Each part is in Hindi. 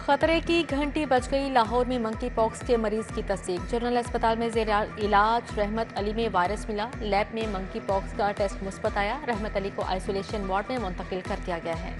खतरे की घंटी बज गई। लाहौर में मंकी पॉक्स के मरीज की तस्दीक। जनरल अस्पताल में जेर इलाज रहमत अली में वायरस मिला। लैब में मंकी पॉक्स का टेस्ट मुस्बत आया। रहमत अली को आइसोलेशन वार्ड में मुंतकिल कर दिया गया है।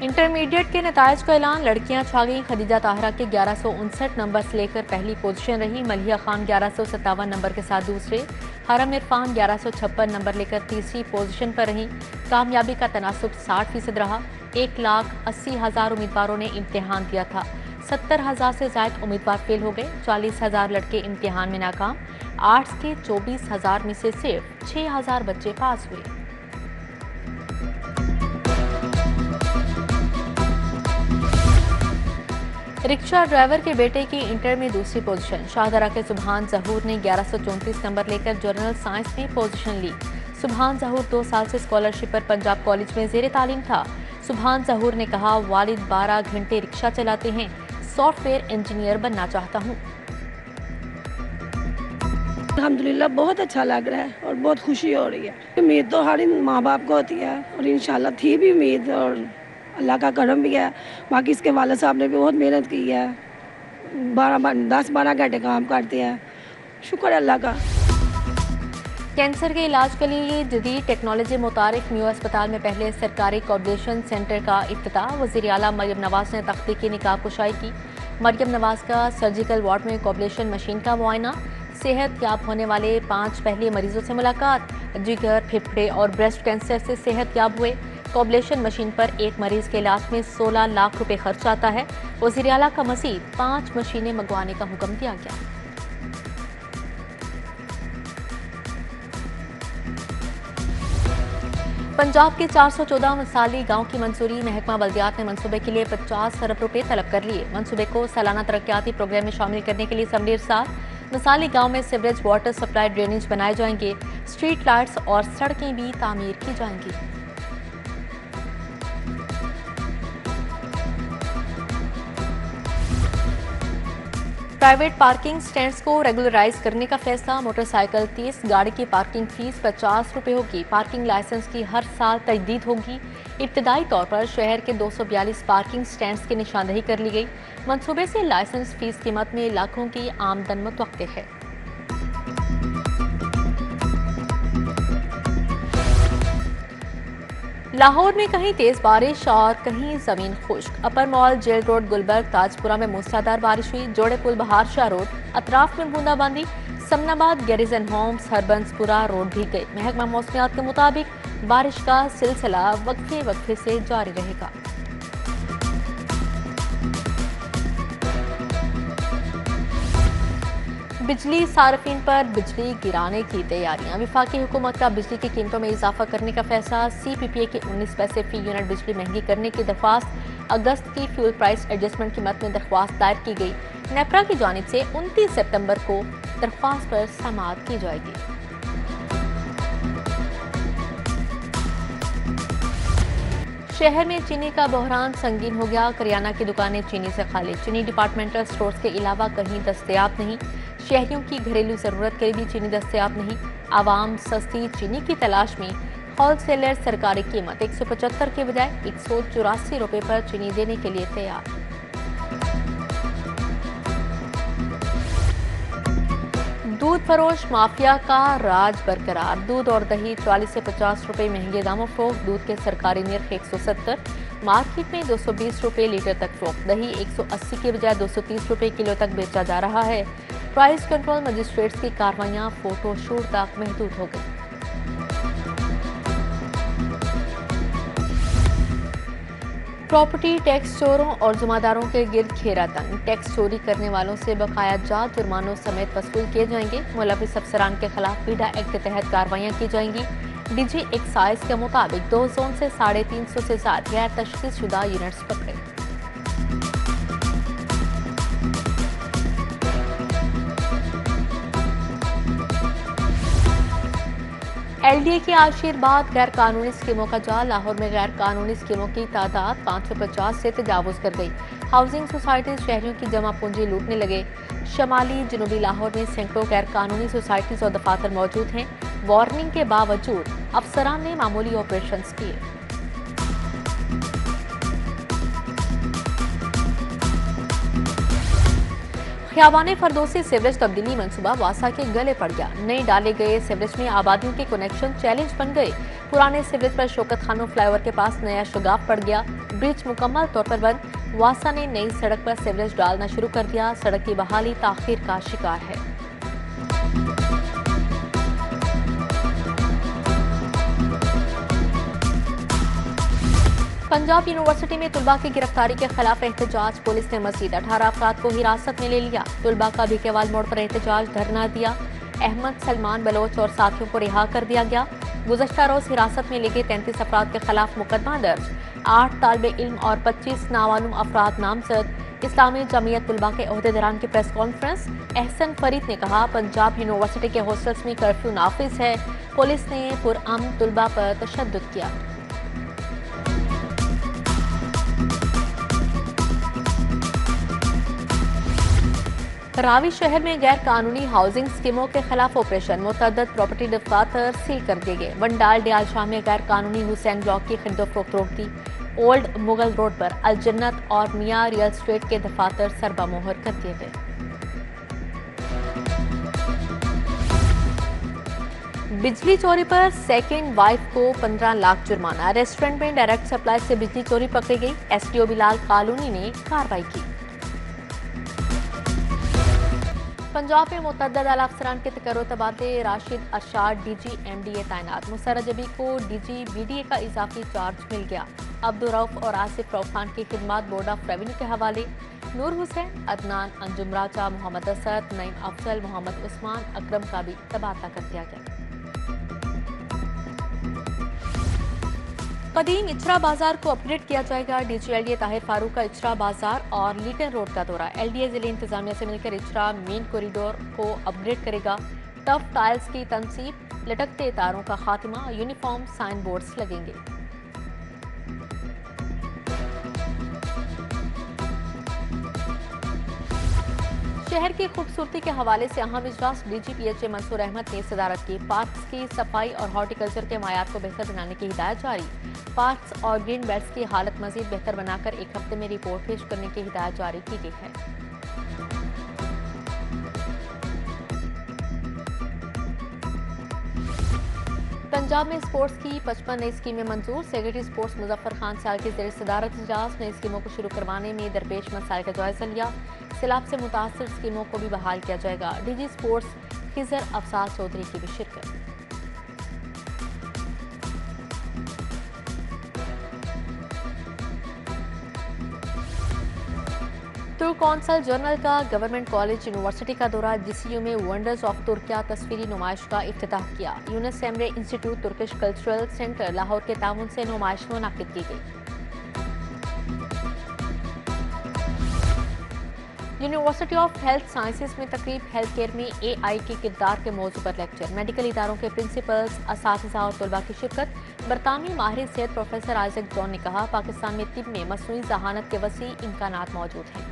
इंटरमीडिएट के नताइज का ऐलान। लड़कियां छा गई। खदीजा ताहरा के 1159 नंबर से लेकर पहली पोजीशन रही। मलिया खान 1157 नंबर के साथ दूसरे। हरम इरफान 1156 नंबर लेकर तीसरी पोजीशन पर रही। कामयाबी का तनासुब 60% रहा। 1,80,000 उम्मीदवारों ने इम्तिहान दिया था। 70,000 से ज्यादा उम्मीदवार फेल हो गए। 40,000 लड़के इम्तिहान में नाकाम। आर्ट्स के 24,000 में से सिर्फ 6,000 बच्चे पास हुए। रिक्शा ड्राइवर के बेटे की इंटर में दूसरी पोजीशन। शाहदरा के सुबहान जहूर ने 1134 नंबर लेकर जनरल साइंस में पोजीशन ली। सुबहान जहूर 2 साल से स्कॉलरशिप पर पंजाब कॉलेज में जेर तालीम था। सुबहान जहूर ने कहा, वालिद 12 घंटे रिक्शा चलाते हैं। सॉफ्टवेयर इंजीनियर बनना चाहता हूँ। अल्हम्दुलिल्लाह बहुत अच्छा लग रहा है और बहुत खुशी हो रही है। उम्मीद तो हर माँ बाप को होती है और इंशाल्लाह थी भी उम्मीद, और अल्लाह का करम भी है। बाकी इसके वाले साहब ने भी बहुत मेहनत की है। 10-12 घंटे काम करते हैं। शुक्र है अल्लाह का। कैंसर के इलाज के लिए जदीद टेक्नोलॉजी मुतारिफ न्यू अस्पताल में पहले सरकारी कोऑर्डिनेशन सेंटर का इफ्तिताह। वज़ीर आला मरियम नवाज ने तख्तीकी निकाब कुशाई की। मरियम नवाज का सर्जिकल वार्ड में कोऑर्डिनेशन मशीन का मुआयना। सेहत याब होने वाले 5 पहले मरीजों से मुलाकात। जिगर, फेफड़े और ब्रेस्ट कैंसर से सेहत याब हुए। कोऑर्डिनेशन मशीन पर एक मरीज के इलाज में 16 लाख रुपए खर्च आता है। वज़ीर आला का मज़ीद 5 मशीनें मंगवाने का हुक्म दिया गया। पंजाब के 414 मिसाली गांव की मंजूरी। महकमा बल्दियात ने मंसूबे के लिए 50 अरब रुपए तलब कर लिए। मंसूबे को सालाना तरक्याती प्रोग्राम में शामिल करने के लिए असम्बली इरसाल। मिसाली गांव में सीवरेज, वाटर सप्लाई, ड्रेनेज बनाए जाएंगे। स्ट्रीट लाइट्स और सड़कें भी तामीर की जाएंगी। प्राइवेट पार्किंग स्टैंड्स को रेगुलराइज करने का फैसला। मोटरसाइकिल 30, गाड़ी की पार्किंग फीस 50 रुपए होगी। पार्किंग लाइसेंस की हर साल तजदीद होगी। इब्तदाई तौर पर शहर के 242 पार्किंग स्टैंड्स की निशानदही कर ली गई। मंसूबे से लाइसेंस फीस कीमत में लाखों की आमदन मुतवक्किल है। लाहौर में कहीं तेज बारिश और कहीं जमीन खुश्क। Upper Mall, Jail Road, Gulberg, Tajpura में मूसलाधार बारिश हुई। जोड़े पुल, बहार शाह रोड, अतराफ में बूंदाबांदी। Samanabad, Garrison Homes, Harbanspura road भी गई। महकमा मौसमियात के मुताबिक बारिश का सिलसिला वक्फे वक्फे से जारी रहेगा। बिजली सार्फिन पर बिजली गिराने की तैयारियां। विफाकी हुकूमत का बिजली की कीमतों में इजाफा करने का फैसला। CPPA के 19 पैसे फी यूनिट बिजली महंगी करने की दरख्वास्त। अगस्त की फ्यूल प्राइस एडजस्टमेंट कीमत में दरख्वास्त दायर की गई। नेपरा की जानिब से 29 सितंबर को दरख्वास्त पर समाअत की जाएगी। शहर में चीनी का बहरान संगीन हो गया। करियाना की दुकानें चीनी से खाली। चीनी डिपार्टमेंटल स्टोर्स के अलावा कहीं दस्तयाब नहीं। शहरियों की घरेलू जरूरत के लिए भी चीनी दस्तयाब नहीं। आवाम सस्ती चीनी की तलाश में। होलसेलर सरकारी कीमत 175 के बजाय 184 रुपए पर चीनी देने के लिए तैयार। दूध फरोश माफिया का राज बरकरार। दूध और दही 40 से 50 रुपए महंगे दामों फरोख्त। दूध के सरकारी निर्ख 170, मार्केट में 220 रुपए लीटर तक फरोख्त। दही 180 के बजाय 230 रुपए किलो तक बेचा जा रहा है। प्राइस कंट्रोल मजिस्ट्रेट्स की कार्रवाइयां फोटोशूट तक महदूद हो गई। प्रॉपर्टी टैक्स चोरों और जुमादारों के गिर्द घेरा तंग। टैक्स चोरी करने वालों से बकाया जात जुर्मानों समेत वसूल किए जाएंगे। मुलविस अफसरान के खिलाफ पीडा एक्ट के तहत कार्रवाइयां की जाएंगी। DG एक्साइज के मुताबिक 2 जोन से 350 से ज्यादा गैर तशखीस शुदा यूनिट्स पकड़े। LDA के आशीर्वाद गैर कानूनी स्कीमों का जाल। लाहौर में गैर कानूनी स्कीमों की तादाद 550 से तजावुज कर गई। हाउसिंग सोसाइटीज शहरियों की जमा पूंजी लूटने लगे। शमाली जनूबी लाहौर में सैकड़ों गैर कानूनी सोसाइटीज और दफातर मौजूद हैं। वार्निंग के बावजूद अफसरान ने मामूली ऑपरेशंस किए। खियाबान फरदोसी सीवरेज तब्दीली मंसूबा वासा के गले पड़ गया। नए डाले गए सीवरेज में आबादियों के कनेक्शन चैलेंज बन गए। पुराने सीवरेज पर शौकत खानों फ्लाईओवर के पास नया शगाफ पड़ गया। ब्रिज मुकम्मल तौर पर बंद। वासा ने नई सड़क पर सीवरेज डालना शुरू कर दिया। सड़क की बहाली ताखीर का शिकार है। पंजाब यूनिवर्सिटी में तुलबा की गिरफ्तारी के खिलाफ एहतजाज। पुलिस ने मजीद 18 अफराद को हिरासत में ले लिया। तुलबा का भिकेवाल मोड़ पर एहतजाज धरना दिया। अहमद सलमान बलोच और साथियों को रिहा कर दिया गया। गुज़श्ता रोज हिरासत में लिए 33 अफराद के खिलाफ मुकदमा दर्ज। 8 तालिबे इल्म और 25 नामालूम अफराद नामजद। इस्लामी जमीयत तुलबा के ओहदेदारान की प्रेस कॉन्फ्रेंस। एहसन फरीद ने कहा, पंजाब यूनिवर्सिटी के हॉस्टल्स में कर्फ्यू नाफिज है। पुलिस ने पुरअमन तुलबा पर तशद्दुद किया। रावी शहर में गैर कानूनी हाउसिंग स्कीमों के खिलाफ ऑपरेशन। मुतअद्दिद प्रॉपर्टी दफ्तार सील कर दिए गए। बंडाल डियाल शाह में गैर कानूनी हुसैन ब्लॉक की खरीदो फरोख्त रोक दी। ओल्ड मुगल रोड पर अल जन्नत और मियां रियल एस्टेट के दफातर सरबा मोहर कर दिए गए। बिजली चोरी पर सेकंड वाइफ को 15 लाख जुर्माना। रेस्टोरेंट में डायरेक्ट सप्लाई से बिजली चोरी पकड़ी गई। एसडीओ बिलाल कालूनी ने कार्रवाई की। पंजाब में मुतअद्दिद आला अफसरान के तकर्रुर तबादले। राशिद अरशाद डीजी एमडीए तैनात। मुसर्रत जबी को डीजी बीडीए का इजाफी चार्ज मिल गया। अब्दुल रऊफ और आसिफ रऊफ खान की खिदमत बोर्ड ऑफ रेवेन्यू के हवाले। नूर हुसैन, अदनान, अंजुम राजा, मोहम्मद असद, नईम अफजल, मोहम्मद उस्मान, अकरम का भी तबादला कर दिया गया। कदीम इचरा बाजार को अपग्रेड किया जाएगा। डीजी एलडीए ताहिर फारूक का इचरा बाजार और लीटन रोड का दौरा। एलडीए जिले इंतजामिया से मिलकर इचरा मेन कॉरिडोर को अपग्रेड करेगा। टफ टाइल्स की तनसीब, लटकते तारों का खात्मा, यूनिफॉर्म साइन बोर्ड्स लगेंगे। शहर की खूबसूरती के हवाले से अहम इजलास डीजीपीएचए मंसूर अहमद ने सदारत की। पार्क्स की सफाई और हॉर्टिकल्चर के मायार को बेहतर बनाने की हिदायत जारी। पार्क्स और ग्रीन बेल्ट्स की हालत मजीद बेहतर बनाकर 1 हफ्ते में रिपोर्ट पेश करने की हिदायत जारी की गई है। पंजाब में स्पोर्ट्स की 55 नई स्कीमें मंजूर। सेक्रेटरी स्पोर्ट्स मुजफ्फर खान साल की ज़ेर सदारत इजलास नई स्कीमों को शुरू करवाने में दरपेश मसाइल का जायजा लिया। सैलाब से मुतासर स्कीमों को भी बहाल किया जाएगा। डीजी स्पोर्ट्स खिजर अफसार चौधरी की भी शिरकत। तुर्क कौंसल जर्नल का गवर्नमेंट कॉलेज यूनिवर्सिटी का दौरा। जीसीयू में वंडर्स ऑफ तुर्किया तस्वीरी नुमाइश का इफ्तिताह किया। Yunus Emre institute Turkish cultural centre Lahore के ताउन से नुमाइश मुनाकिद की गई। यूनिवर्सिटी ऑफ हेल्थ साइंसेज में तकरीब। हेल्थ केयर में एआई के किरदार के मौजू पर लेक्चर। मेडिकल इदारों के प्रिंसिपल्स, असातिज़ा और तलबा की शिरकत। बरतानवी माहिर सेहत प्रोफेसर आइजक जॉन ने कहा, पाकिस्तान में तिब में मसनूई जहानत के वसी इम्कानात मौजूद हैं।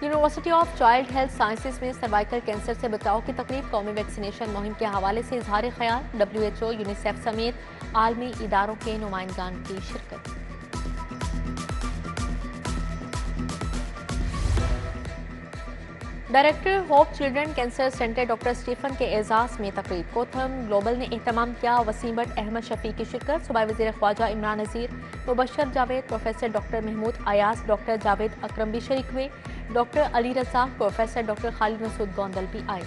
University of child health sciences में सर्वाइकल कैंसर से बचाव की तकरीब। कौमी वैक्सीनेशन मुहिम के हवाले से इजहार ख्याल। WHO, यूनिसेफ समेत आलमी इदारों के नुमाइंदान की शिरकत। Director Hope Children Cancer Centre doctor Stephen के एजाज में तकरीब। कोथम ग्लोबल ने एहतमाम किया। वसीम बट, अहमद शफी की शिरकत। सूबाई वज़ीर Khawaja Imran Nazir, Mubashar Javed, professor doctor Mahmood Ayaz, doctor Javed Akram भी शरीक हुए। Doctor Ali Razzaq, professor doctor Khalid Masood Gondal भी आए।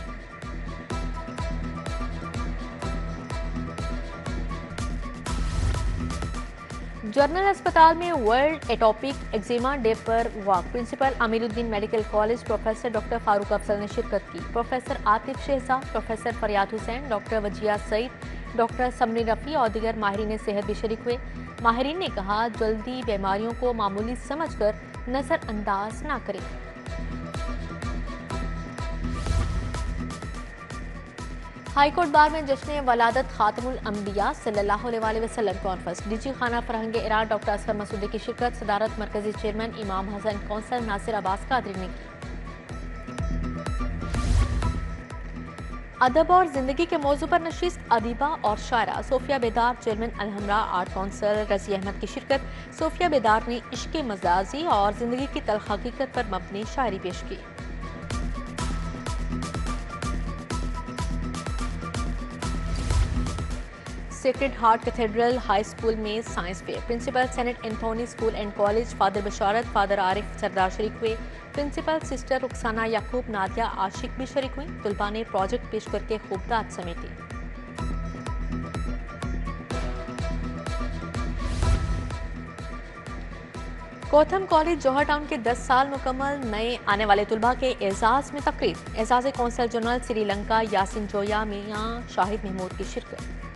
जर्नल अस्पताल में वर्ल्ड एटोपिक एक्जिमा डे पर walk. Principal Ameeruddin medical college professor doctor Farooq Afzal ने शिरकत की। Professor Atif Shahzad, professor Faryad Hussain, doctor Wajiha Saeed, doctor Samri Rafi और दीगर माहिरीन सेहत भी शरीक हुए। माहिरीन ने कहा, जल्दी बीमारियों को मामूली समझकर नजरअंदाज ना करें। हाईकोर्ट बार में जश्न वलादत खातमुल अंबिया सल्लल्लाहु अलैहि वसल्लम कॉन्फ्रेंस। डीजी खाना फरहंग ईरान डॉक्टर असगर मसूदी की शिरकत। सदारत मरकजी चेयरमैन इमाम हसन कौंसल नासिर अब्बास कादरी ने की। अदब और ज़िंदगी के मौजू पर नशिस्त अदीबा और शायरा Sofia Bedar, chairman Alhamra art council Razi Ahmed की शिरकत। सोफिया बेदार ने इश्क मजाजी और ज़िंदगी की तल्ख हकीकत पर मबनी शायरी पेश की। Sacred heart cathedral high school में science fair. Principal saint Anthony school and college father Basharat, father Arif Sardar शरीक हुए। प्रिंसिपल सिस्टर रुखसाना याकूब, नादिया आशिक भी शरीक हुई। तुलबा ने प्रोजेक्ट पेश करके खूबदाद समेटी। कोथम कॉलेज जौहर टाउन के 10 साल मुकम्मल नए आने वाले तुलबा के एजाज में तकरीब। एजाज कौंसल जनरल श्रीलंका यासिन जोया मियां शाहिद महमूद की शिरकत।